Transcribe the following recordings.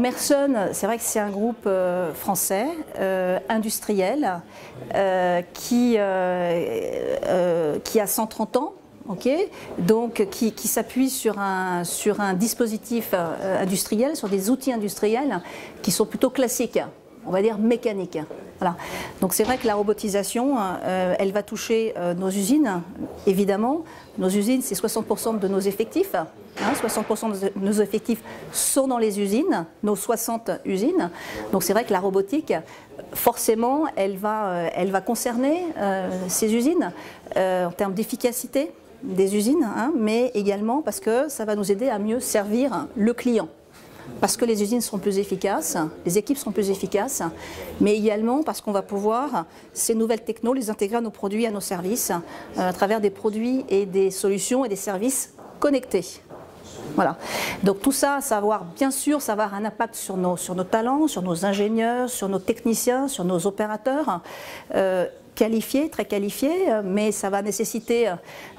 Merson, c'est vrai que c'est un groupe français, industriel, qui a 130 ans. Okay, donc qui s'appuie sur un dispositif industriel, sur des outils industriels qui sont plutôt classiques, on va dire mécaniques. Voilà. Donc c'est vrai que la robotisation, elle va toucher nos usines, évidemment. Nos usines, c'est 60% de nos effectifs. 60% de nos effectifs sont dans les usines, nos 60 usines. Donc c'est vrai que la robotique, forcément, elle va concerner ces usines en termes d'efficacité des usines, mais également parce que ça va nous aider à mieux servir le client. Parce que les usines seront plus efficaces, les équipes seront plus efficaces, mais également parce qu'on va pouvoir, ces nouvelles technos, les intégrer à nos produits, à nos services, à travers des produits et des solutions et des services connectés. Voilà. Donc tout ça, bien sûr, ça va avoir un impact sur nos talents, sur nos ingénieurs, sur nos techniciens, sur nos opérateurs, qualifiés, très qualifiés, mais ça va nécessiter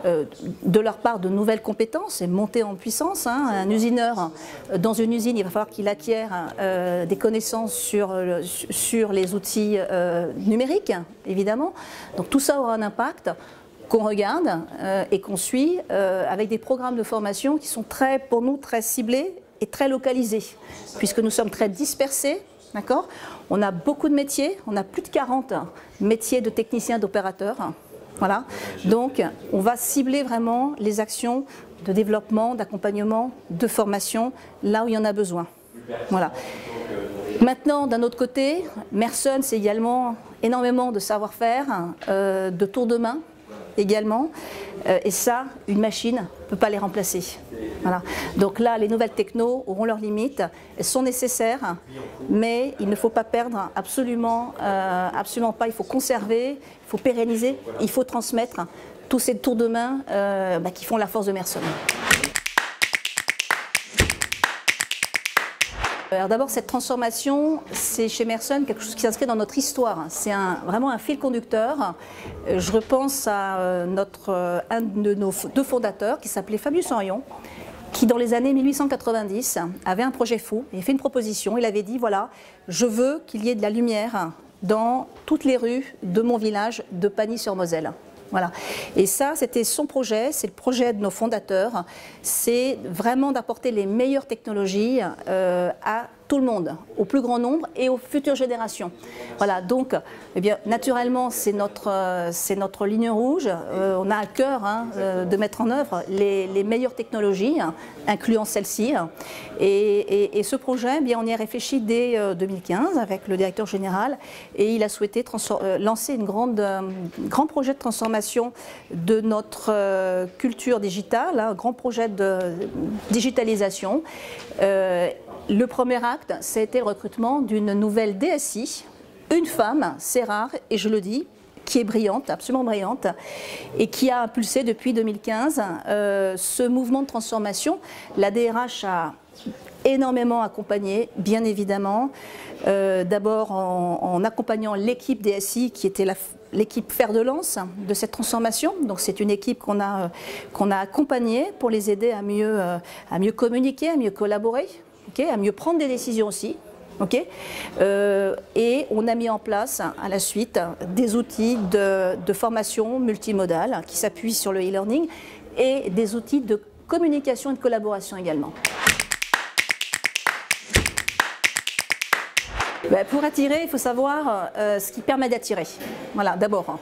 de leur part de nouvelles compétences et monter en puissance. Un usineur, dans une usine, il va falloir qu'il acquiert des connaissances sur les outils numériques, évidemment. Donc tout ça aura un impact qu'on regarde et qu'on suit avec des programmes de formation qui sont pour nous très ciblés et très localisés, puisque nous sommes très dispersés. D'accord ? On a beaucoup de métiers, on a plus de 40 métiers de techniciens, d'opérateurs. Voilà. Donc, on va cibler vraiment les actions de développement, d'accompagnement, de formation, là où il y en a besoin. Voilà. Maintenant, d'un autre côté, Merson, c'est également énormément de savoir-faire, de tour de main également. Et ça, une machine ne peut pas les remplacer. Voilà. Donc là, les nouvelles technos auront leurs limites, elles sont nécessaires, mais il ne faut pas perdre, absolument pas. Il faut conserver, il faut pérenniser, il faut transmettre tous ces tours de main qui font la force de Merson. Alors d'abord, cette transformation, c'est chez Merson quelque chose qui s'inscrit dans notre histoire. C'est vraiment un fil conducteur. Je repense à un de nos deux fondateurs qui s'appelait Fabius Henrion, qui dans les années 1890 avait un projet fou, il a fait une proposition, il avait dit voilà, je veux qu'il y ait de la lumière dans toutes les rues de mon village de Pagny-sur-Moselle. Voilà. Et ça, c'était son projet, c'est le projet de nos fondateurs, c'est vraiment d'apporter les meilleures technologies à tout le monde, au plus grand nombre et aux futures générations. Voilà, donc, eh bien, naturellement, c'est notre ligne rouge. On a à cœur de mettre en œuvre les meilleures technologies, incluant celle-ci. Et ce projet, eh bien, on y a réfléchi dès 2015 avec le directeur général et il a souhaité lancer un grand projet de transformation de notre culture digitale, un grand projet de digitalisation. Le premier acte, ça a été le recrutement d'une nouvelle DSI, une femme, c'est rare, et je le dis, qui est brillante, absolument brillante, et qui a impulsé depuis 2015 ce mouvement de transformation. La DRH a énormément accompagné, bien évidemment, d'abord en accompagnant l'équipe DSI qui était l'équipe fer de lance de cette transformation. Donc c'est une équipe qu'on a accompagnée pour les aider à mieux communiquer, à mieux collaborer, à mieux prendre des décisions aussi. Et on a mis en place à la suite des outils de formation multimodale qui s'appuient sur le e-learning et des outils de communication et de collaboration également. Pour attirer, il faut savoir ce qui permet d'attirer. Voilà, d'abord.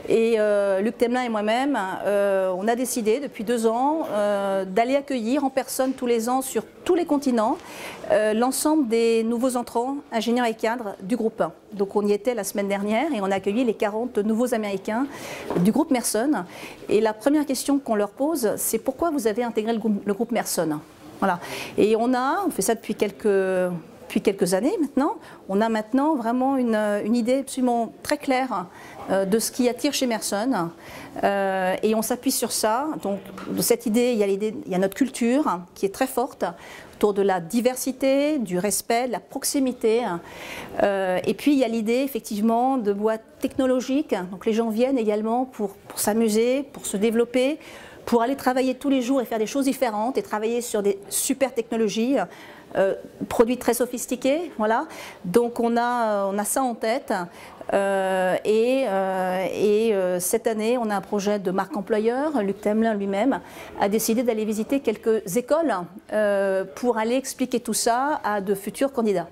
Et Luc Temelin et moi-même, on a décidé depuis 2 ans d'aller accueillir en personne tous les ans sur tous les continents l'ensemble des nouveaux entrants, ingénieurs et cadres du groupe. Donc on y était la semaine dernière et on a accueilli les 40 nouveaux Américains du groupe Merson. Et la première question qu'on leur pose, c'est pourquoi vous avez intégré le groupe Merson. Voilà. Et on fait ça depuis quelques années maintenant, on a maintenant vraiment une idée absolument très claire de ce qui attire chez Merson et on s'appuie sur ça. Donc de cette idée, il y a notre culture qui est très forte autour de la diversité, du respect, de la proximité. Et puis il y a l'idée effectivement de boîtes technologiques. Donc les gens viennent également pour s'amuser, pour se développer, pour aller travailler tous les jours et faire des choses différentes et travailler sur des super technologies, produits très sophistiqués, voilà. Donc on a ça en tête. Cette année, on a un projet de marque employeur. Luc Temelin lui-même a décidé d'aller visiter quelques écoles pour aller expliquer tout ça à de futurs candidats.